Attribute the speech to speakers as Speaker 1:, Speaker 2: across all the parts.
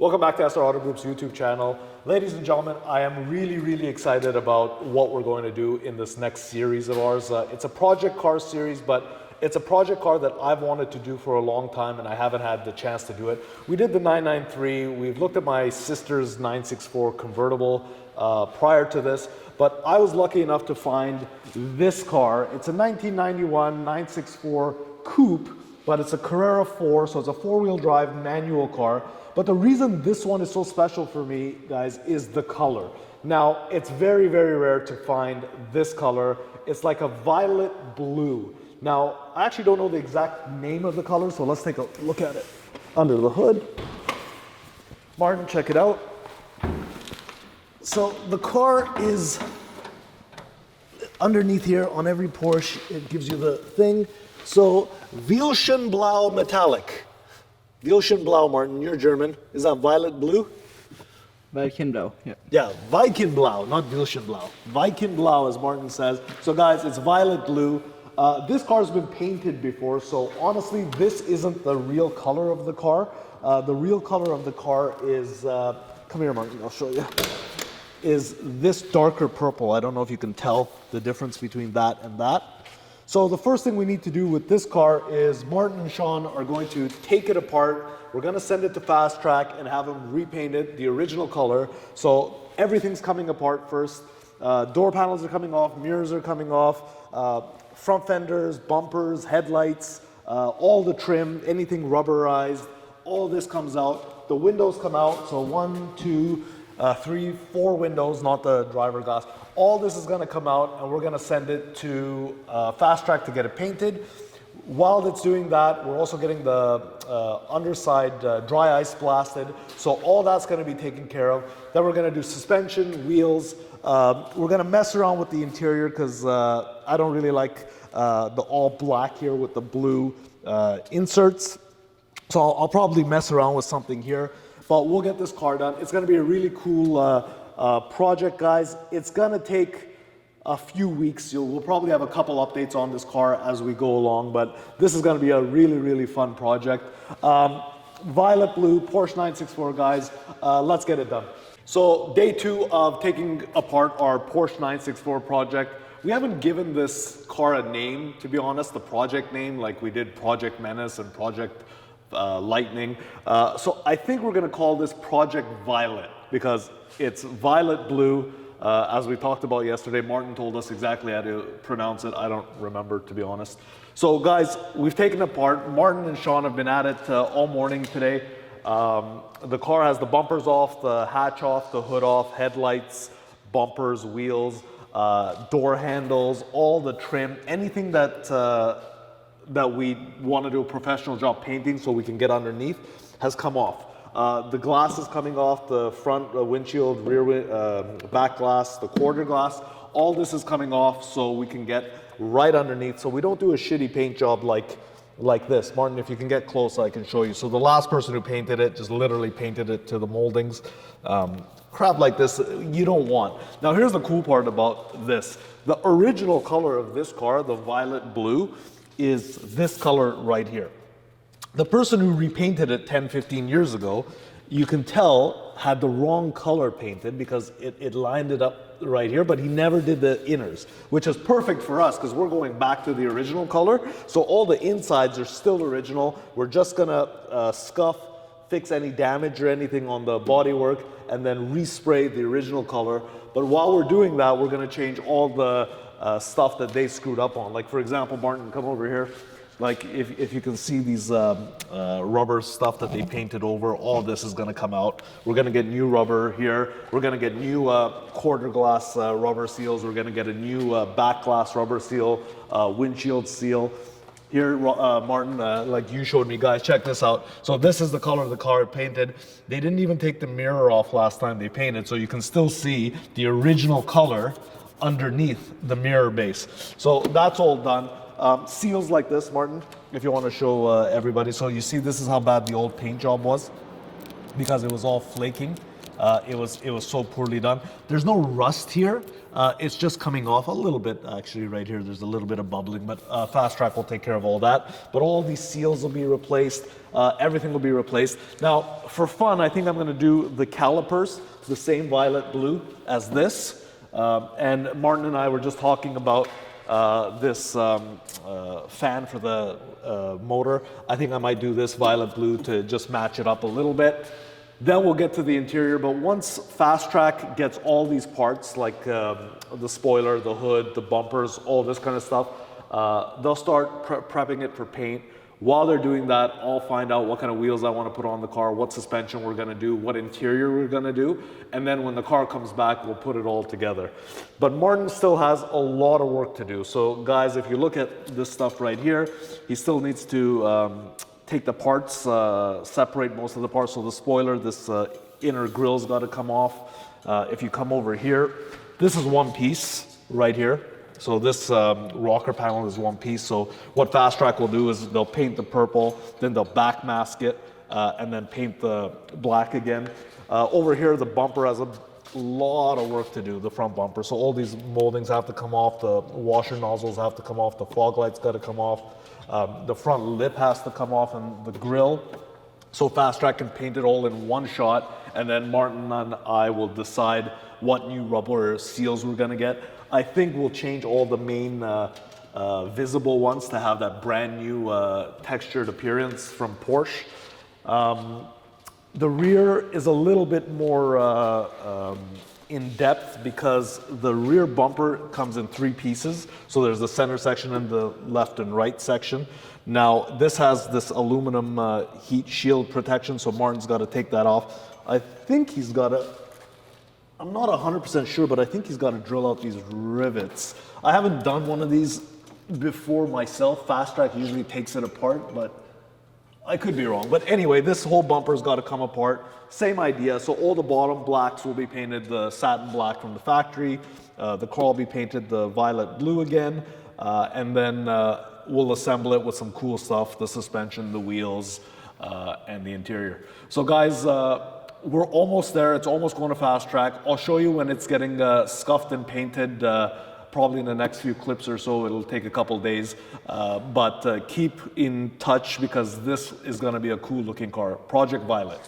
Speaker 1: Welcome back to SR Auto Group's YouTube channel. Ladies and gentlemen, I am really excited about what we're going to do in this next series of ours. It's a project car series, but it's a project car that I've wanted to do for a long time and I haven't had the chance to do it. We did the 993, we've looked at my sister's 964 convertible prior to this, but I was lucky enough to find this car. It's a 1991 964 coupe, but it's a Carrera 4, so it's a four-wheel drive manual car. But the reason this one is so special for me, guys, is the color. Now, it's very rare to find this color. It's like a violet blue. Now, I actually don't know the exact name of the color, so let's take a look at it under the hood. Martin, check it out. So the car is underneath here on every Porsche. It gives you the thing. So, Blau metallic. Blau, Martin, you're German. Is that violet blue?
Speaker 2: Blau, yeah.
Speaker 1: Yeah, Blau, not Blau. Blau, as Martin says. So guys, it's violet blue. This car's been painted before, so honestly, this isn't the real color of the car. The real color of the car is, come here, Martin, I'll show you, is this darker purple. I don't know if you can tell the difference between that and that. So the first thing we need to do with this car is Martin and Sean are going to take it apart. We're going to send it to Fast Track and have them repaint it the original color. So everything's coming apart first. Door panels are coming off, mirrors are coming off, front fenders, bumpers, headlights, all the trim, anything rubberized, all this comes out. The windows come out, so 1, 2, 3, 4 windows, not the driver glass. All this is going to come out and we're going to send it to Fast Track to get it painted. While it's doing that, we're also getting the underside dry ice blasted. So all that's going to be taken care of. Then we're going to do suspension, wheels. We're going to mess around with the interior because I don't really like the all black here with the blue inserts. So I'll probably mess around with something here. But we'll get this car done. It's going to be a really cool project, guys. It's going to take a few weeks. We'll probably have a couple updates on this car as we go along, but this is going to be a really fun project. Violet blue, Porsche 964, guys. Let's get it done. So day 2 of taking apart our Porsche 964 project. We haven't given this car a name, to be honest, the project name, like we did Project Menace and Project Lightning. So I think we're going to call this Project Violet because it's violet blue. As we talked about yesterday, Martin told us exactly how to pronounce it. I don't remember, to be honest. So guys, we've taken it apart. Martin and Sean have been at it all morning today. The car has the bumpers off, the hatch off, the hood off, headlights, bumpers, wheels, door handles, all the trim, anything that that we want to do a professional job painting so we can get underneath has come off. The glass is coming off, the front windshield, rear back glass, the quarter glass, all this is coming off so we can get right underneath so we don't do a shitty paint job like this. Martin, if you can get close, I can show you. So the last person who painted it just literally painted it to the moldings. Crap like this you don't want. Now here's the cool part about this. The original color of this car, the violet blue, is this color right here. The person who repainted it 10-15 years ago, you can tell, had the wrong color painted because it lined it up right here, but he never did the inners, which is perfect for us because we're going back to the original color. So all the insides are still original. We're just gonna scuff, fix any damage or anything on the bodywork, and then respray the original color. But while we're doing that, we're gonna change all the stuff that they screwed up on. Like for example, Martin, come over here. Like if you can see these rubber stuff that they painted over, all this is gonna come out. We're gonna get new rubber here. We're gonna get new quarter glass rubber seals. We're gonna get a new back glass rubber seal, windshield seal. Here, Martin, like you showed me, guys, check this out. So this is the color of the car painted. They didn't even take the mirror off last time they painted, so you can still see the original color underneath the mirror base. So that's all done. Seals like this, Martin, if you want to show everybody. So you see this is how bad the old paint job was because it was all flaking. It was so poorly done. There's no rust here. It's just coming off a little bit, actually, right here. There's a little bit of bubbling, but Fast Track will take care of all that. But all these seals will be replaced. Everything will be replaced. Now, for fun, I think I'm going to do the calipers, the same violet blue as this. And Martin and I were just talking about this fan for the motor. I think I might do this violet blue to just match it up a little bit. Then we'll get to the interior, but once Fast Track gets all these parts, like the spoiler, the hood, the bumpers, all this kind of stuff, they'll start prepping it for paint. While they're doing that, I'll find out what kind of wheels I want to put on the car, what suspension we're going to do, what interior we're going to do, and then when the car comes back, we'll put it all together. But Martin still has a lot of work to do. So guys, if you look at this stuff right here, he still needs to take the parts, separate most of the parts. So the spoiler, this inner grill's got to come off. If you come over here, this is one piece right here. So this rocker panel is one piece. So what Fast Track will do is they'll paint the purple, then they'll back mask it, and then paint the black again. Over here, the bumper has a lot of work to do, the front bumper. So all these moldings have to come off, the washer nozzles have to come off, the fog lights got to come off, the front lip has to come off, and the grill. So Fast Track can paint it all in one shot, and then Martin and I will decide what new rubber seals we're gonna get. I think we'll change all the main visible ones to have that brand new textured appearance from Porsche. The rear is a little bit more in depth because the rear bumper comes in three pieces. So there's the center section and the left and right section. Now this has this aluminum heat shield protection, so Martin's got to take that off. I think he's got to, I'm not 100% sure, but I think he's got to drill out these rivets. I haven't done one of these before myself. Fast Track usually takes it apart, but I could be wrong. But anyway, this whole bumper's got to come apart. Same idea. So all the bottom blacks will be painted the satin black from the factory. The car will be painted the violet blue again. And then we'll assemble it with some cool stuff, the suspension, the wheels, and the interior. So guys, we're almost there. It's almost going to Fast Track. I'll show you when it's getting scuffed and painted, probably in the next few clips or so. It'll take a couple days, but keep in touch because this is going to be a cool looking car. Project Violet.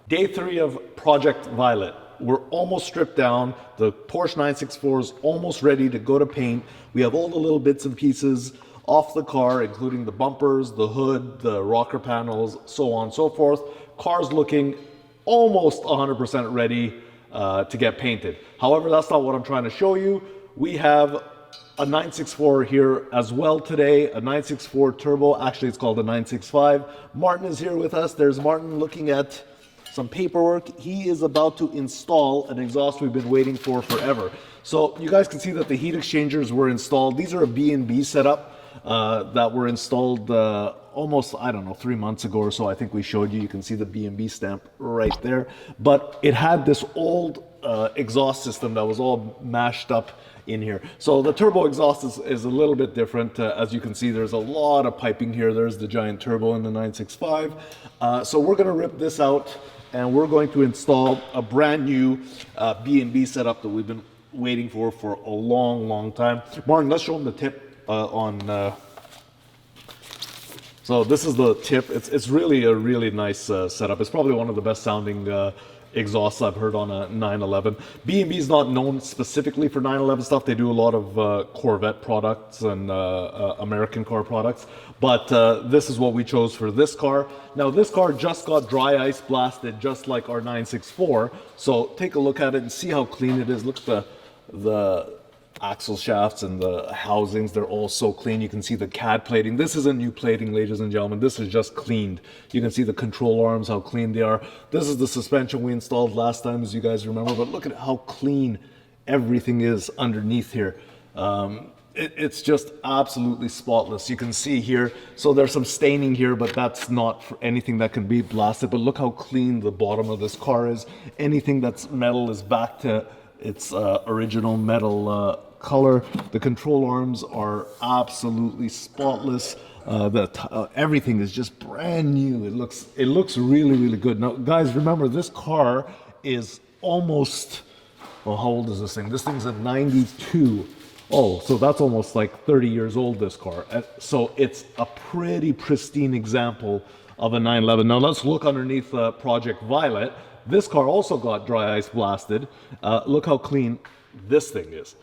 Speaker 1: Day 3 of Project Violet. We're almost stripped down. The Porsche 964 is almost ready to go to paint. We have all the little bits and pieces off the car, including the bumpers, the hood, the rocker panels, so on and so forth. Car's looking almost 100% ready to get painted. However, that's not what I'm trying to show you. We have a 964 here as well today, a 964 turbo. Actually, it's called a 965. Martin is here with us. There's Martin looking at some paperwork. He is about to install an exhaust we've been waiting for forever. So you guys can see that the heat exchangers were installed. These are a B&B setup that were installed almost, I don't know, 3 months ago or so. I think we showed you. You can see the B&B stamp right there. But it had this old exhaust system that was all mashed up in here. So the turbo exhaust is a little bit different. As you can see, there's a lot of piping here. There's the giant turbo in the 965. So we're going to rip this out and we're going to install a brand new B&B setup that we've been waiting for a long, long time. Martin, let's show them the tip on... So this is the tip. It's really a really nice setup. It's probably one of the best sounding exhausts I've heard on a 911. B&B is not known specifically for 911 stuff. They do a lot of Corvette products and American car products. But this is what we chose for this car. Now this car just got dry ice blasted just like our 964. So take a look at it and see how clean it is. Look at the axle shafts and the housings, they're all so clean. You can see the CAD plating. This isn't new plating, ladies and gentlemen. This is just cleaned. You can see the control arms, how clean they are. This is the suspension we installed last time, as you guys remember, but look at how clean everything is underneath here. It's just absolutely spotless. You can see here, so there's some staining here, but that's not for anything that can be blasted. But look how clean the bottom of this car is. Anything that's metal is back to its original metal color. The control arms are absolutely spotless. Everything is just brand new. It looks really, really good. Now, guys, remember this car is almost, well, how old is this thing? This thing's a 92. Oh, so that's almost like 30 years old, this car. So it's a pretty pristine example of a 911. Now let's look underneath Project Violet. This car also got dry ice blasted. Look how clean this thing is.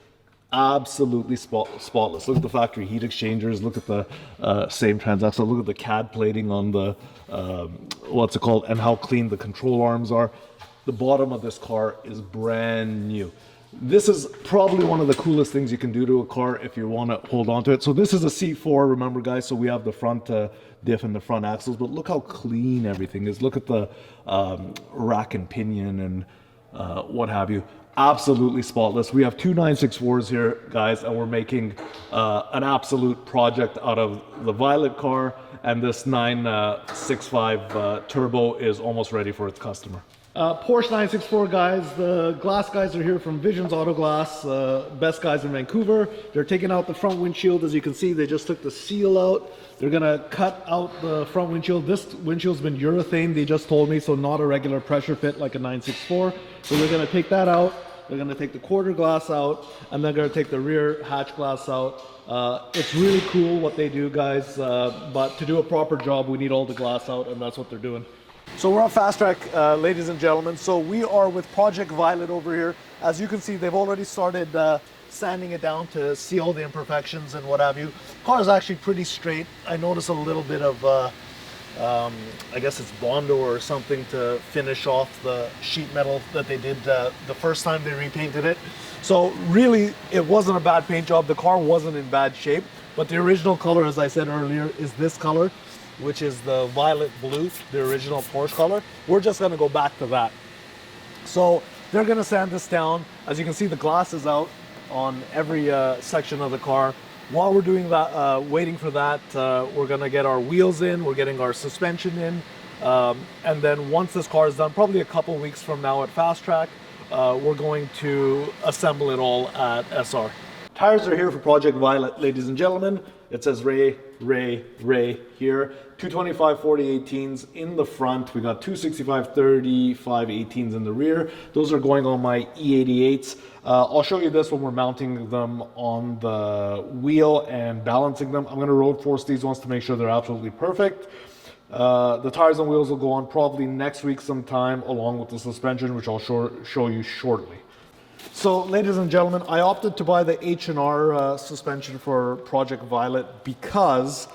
Speaker 1: Absolutely spotless. Look at the factory heat exchangers. Look at the same transaxle. Look at the CAD plating on the, what's it called, and how clean the control arms are. The bottom of this car is brand new. This is probably one of the coolest things you can do to a car if you want to hold on to it. So this is a C4, remember guys, so we have the front diff and the front axles, but look how clean everything is. Look at the rack and pinion and what have you. Absolutely spotless. We have two 964s here, guys, and we're making an absolute project out of the Violet car, and this 965 turbo is almost ready for its customer. Porsche 964 guys, the glass guys are here from Visions Auto Glass, best guys in Vancouver. They're taking out the front windshield. As you can see, they just took the seal out. They're gonna cut out the front windshield. This windshield's been urethane, they just told me, so not a regular pressure fit like a 964. So they're gonna take that out. They're gonna take the quarter glass out, and they're gonna take the rear hatch glass out. It's really cool what they do, guys, but to do a proper job, we need all the glass out, and that's what they're doing. So we're on Fast Track, ladies and gentlemen. So we are with Project Violet over here. As you can see, they've already started sanding it down to see all the imperfections and what have you. Car is actually pretty straight. I noticed a little bit of, I guess it's Bondo or something to finish off the sheet metal that they did the first time they repainted it. So really, it wasn't a bad paint job. The car wasn't in bad shape, but the original color, as I said earlier, is this color, which is the violet blue, the original Porsche color. We're just gonna go back to that. So they're gonna sand this down. As you can see, the glass is out on every section of the car. While we're doing that, waiting for that, we're gonna get our wheels in, we're getting our suspension in, and then once this car is done, probably a couple weeks from now at Fast Track, we're going to assemble it all at SR. Tires are here for Project Violet, ladies and gentlemen. It says Ray here. 225 40 18s in the front. We got 265 35 18s in the rear. Those are going on my E88s. I'll show you this when we're mounting them on the wheel and balancing them. I'm going to road force these ones to make sure they're absolutely perfect. The tires and wheels will go on probably next week sometime, along with the suspension, which I'll show you shortly. So, ladies and gentlemen, I opted to buy the H&R suspension for Project Violet because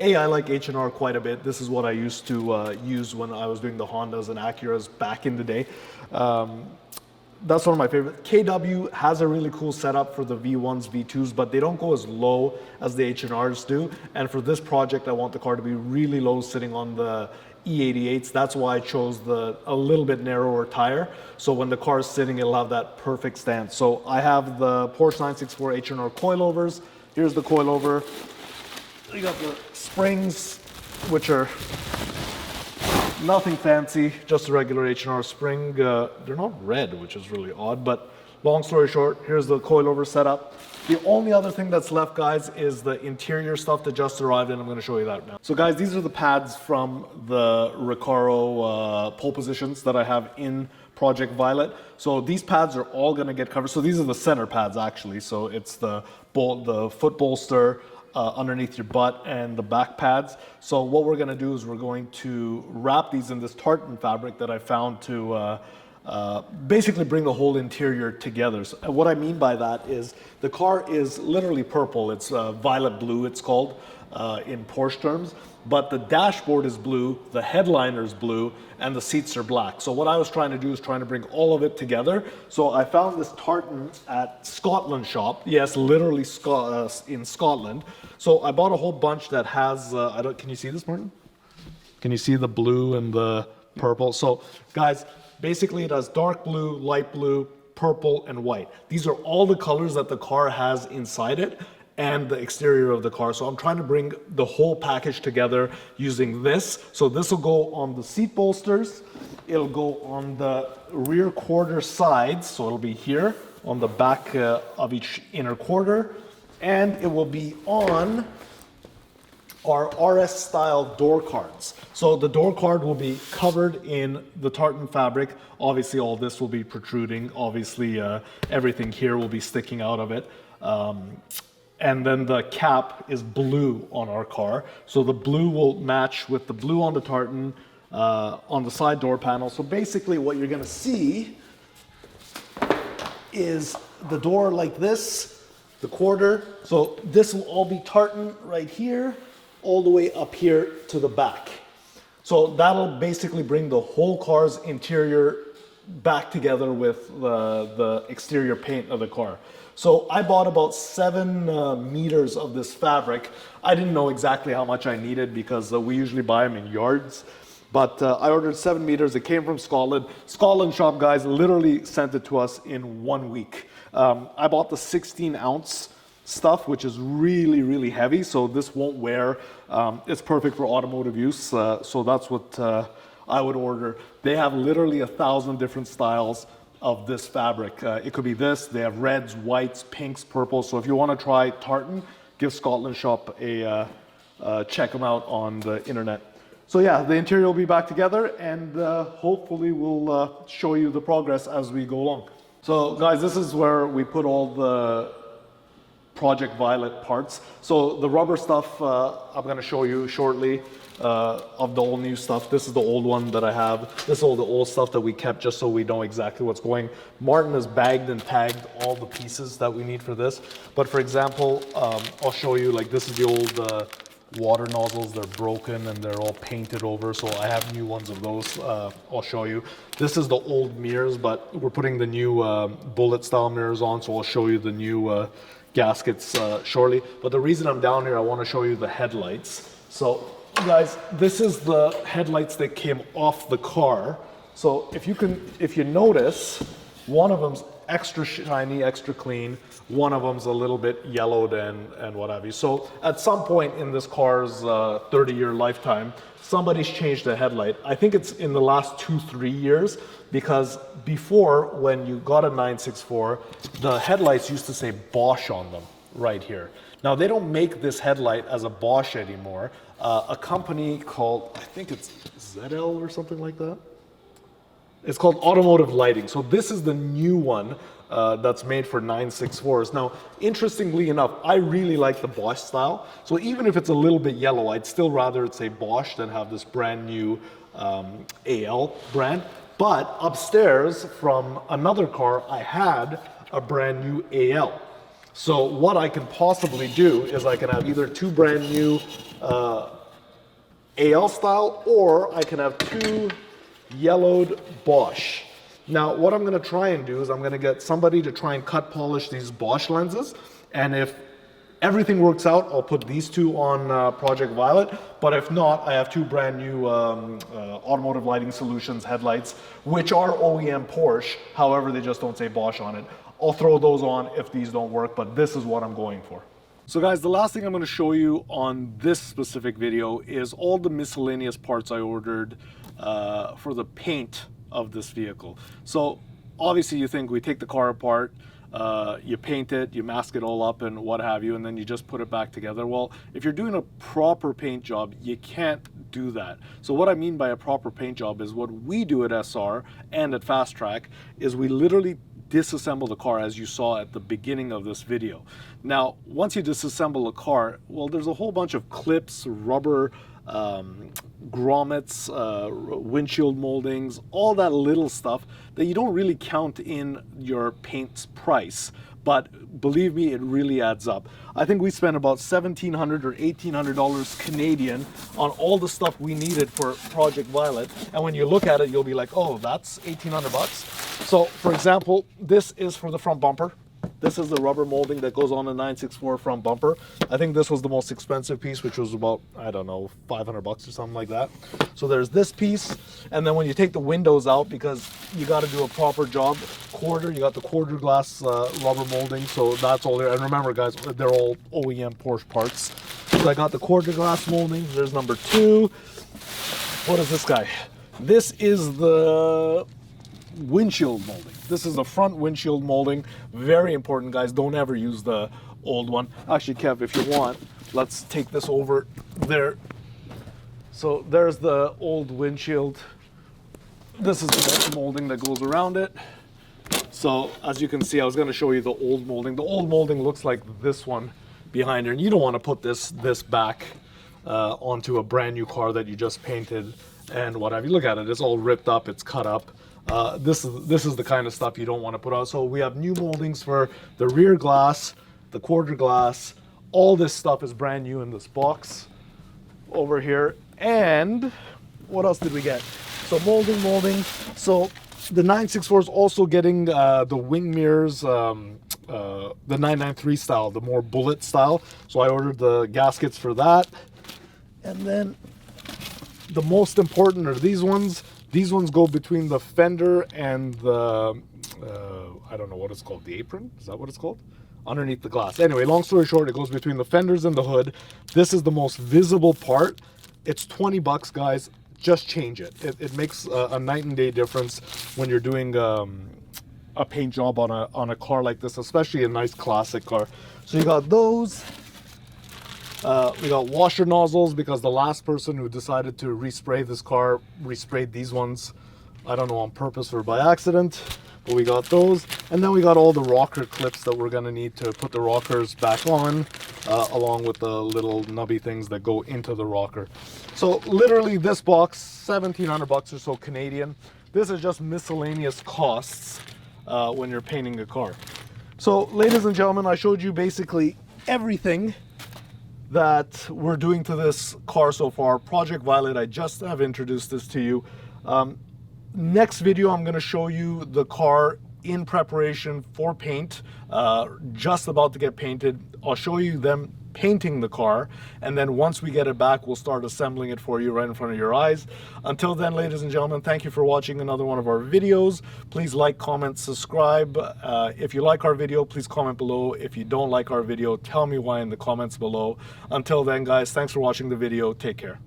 Speaker 1: I like H&R quite a bit. This is what I used to use when I was doing the Hondas and Acuras back in the day. That's one of my favorite. KW has a really cool setup for the V1s, V2s, but they don't go as low as the H&Rs do. And for this project, I want the car to be really low, sitting on the E88s. That's why I chose a little bit narrower tire. So when the car is sitting, it'll have that perfect stance. So I have the Porsche 964 H&R coilovers. Here's the coilover. You got the springs, which are nothing fancy, just a regular H&R spring. They're not red, which is really odd, but long story short, here's the coilover setup. The only other thing that's left, guys, is the interior stuff that just arrived, and I'm going to show you that now. So, guys, these are the pads from the Recaro pole positions that I have in Project Violet. So these pads are all going to get covered. So these are the center pads, actually. So it's the foot bolster underneath your butt and the back pads. So what we're going to do is we're going to wrap these in this tartan fabric that I found to basically bring the whole interior together. So what I mean by that is the car is literally purple. It's violet blue, it's called in Porsche terms, but the dashboard is blue, the headliner is blue, and the seats are black. So what I was trying to do is trying to bring all of it together. So I found this tartan at Scotland shop. Yes, literally in Scotland. So I bought a whole bunch that has, can you see this, Martin? Can you see the blue and the purple? So guys, basically it has dark blue, light blue, purple, and white. These are all the colors that the car has inside it and the exterior of the car. So I'm trying to bring the whole package together using this. So this will go on the seat bolsters. It'll go on the rear quarter sides. So it'll be here on the back of each inner quarter. And it will be on are RS style door cards. So the door card will be covered in the tartan fabric. Obviously all this will be protruding. Obviously everything here will be sticking out of it. And then the cap is blue on our car. So the blue will match with the blue on the tartan on the side door panel. So basically what you're gonna see is the door like this, the quarter. So this will all be tartan right here, all the way up here to the back. So that'll basically bring the whole car's interior back together with the exterior paint of the car. So I bought about 7 meters of this fabric. I didn't know exactly how much I needed because we usually buy them in yards. But I ordered 7 meters. It came from Scotland. Scotland shop guys literally sent it to us in 1 week. I bought the 16-ounce stuff, which is really, really heavy. So this won't wear. It's perfect for automotive use. So that's what I would order. They have literally 1,000 different styles of this fabric. It could be this. They have reds, whites, pinks, purples. So if you want to try tartan, give Scotland Shop a check them out on the internet. So yeah, the interior will be back together, and hopefully we'll show you the progress as we go along. So guys, this is where we put all the Project Violet parts. So the rubber stuff I'm going to show you shortly of the all new stuff. This is the old one that I have. This is all the old stuff that we kept just so we know exactly what's going. Martin has bagged and tagged all the pieces that we need for this. But for example, I'll show you, like, this is the old water nozzles. They're broken and they're all painted over, so I have new ones of those. I'll show you. This is the old mirrors, but we're putting the new bullet style mirrors on, so I'll show you the new gaskets shortly. But the reason I'm down here, I want to show you the headlights. So guys, this is the headlights that came off the car. So if you notice, one of them's extra shiny, extra clean. One of them's a little bit yellowed and what have you. So at some point in this car's 30-year lifetime, somebody's changed the headlight. I think it's in the last 2-3 years, because before, when you got a 964, the headlights used to say Bosch on them right here. Now they don't make this headlight as a Bosch anymore. A company called, I think it's ZL or something like that. It's called Automotive Lighting. So this is the new one that's made for 964s. Now, interestingly enough, I really like the Bosch style. So even if it's a little bit yellow, I'd still rather it say Bosch than have this brand new AL brand. But upstairs from another car, I had a brand new AL. So what I can possibly do is I can have either 2 brand new AL style, or I can have 2 yellowed Bosch. Now what I'm going to try and do is I'm going to get somebody to try and cut polish these Bosch lenses, and if everything works out, I'll put these 2 on Project Violet. But if not, I have 2 brand new Automotive Lighting Solutions headlights, which are OEM Porsche. However, they just don't say Bosch on it. I'll throw those on if these don't work, but this is what I'm going for. So guys, the last thing I'm going to show you on this specific video is all the miscellaneous parts I ordered for the paint of this vehicle. So obviously you think we take the car apart, you paint it, you mask it all up and what have you, and then you just put it back together. Well, if you're doing a proper paint job, you can't do that. So what I mean by a proper paint job is what we do at SR and at Fast Track is we literally disassemble the car, as you saw at the beginning of this video. Now, once you disassemble a car, well, there's a whole bunch of clips, rubber, grommets, windshield moldings, all that little stuff that you don't really count in your paint's price. But believe me, it really adds up. I think we spent about $1,700 or $1,800 Canadian on all the stuff we needed for Project Violet. And when you look at it, you'll be like, oh, that's 1,800 bucks. So for example, this is for the front bumper. This is the rubber molding that goes on the 964 front bumper. I think this was the most expensive piece, which was about, I don't know, 500 bucks or something like that. So there's this piece. And then when you take the windows out, because you got to do a proper job, quarter, you got the quarter glass rubber molding. So that's all there. And remember guys, they're all OEM Porsche parts. So I got the quarter glass molding. There's number 2. What is this guy? This is the windshield molding. This is the front windshield molding. Very important, guys. Don't ever use the old one. Actually, Kev, if you want, let's take this over there. So there's the old windshield. This is the molding that goes around it. So as you can see, I was going to show you the old molding. The old molding looks like this one behind here, and you don't want to put this back onto a brand new car that you just painted and what have you. Look at it, it's all ripped up, it's cut up. This is the kind of stuff you don't want to put on. So we have new moldings for the rear glass, the quarter glass. All this stuff is brand new in this box over here. And what else did we get? So molding. So the 964 is also getting the wing mirrors, the 993 style, the more bullet style. So I ordered the gaskets for that. And then the most important are these ones. These ones go between the fender and the, I don't know what it's called, the apron? Is that what it's called? Underneath the glass. Anyway, long story short, it goes between the fenders and the hood. This is the most visible part. It's 20 bucks, guys. Just change it. It makes a night and day difference when you're doing a paint job on a car like this, especially a nice classic car. So you got those. We got washer nozzles because the last person who decided to respray this car resprayed these ones. I don't know, on purpose or by accident, but we got those. And then we got all the rocker clips that we're gonna need to put the rockers back on, along with the little nubby things that go into the rocker. So literally this box, 1,700 bucks or so Canadian. This is just miscellaneous costs when you're painting a car. So ladies and gentlemen, I showed you basically everything that we're doing to this car so far. Project Violet, I just have introduced this to you. Next video, I'm going to show you the car in preparation for paint, just about to get painted. I'll show you them painting the car, and then once we get it back, we'll start assembling it for you right in front of your eyes. Until then, ladies and gentlemen, thank you for watching another one of our videos. Please like, comment, subscribe. If you like our video, please comment below. If you don't like our video, tell me why in the comments below. Until then, guys, thanks for watching the video. Take care.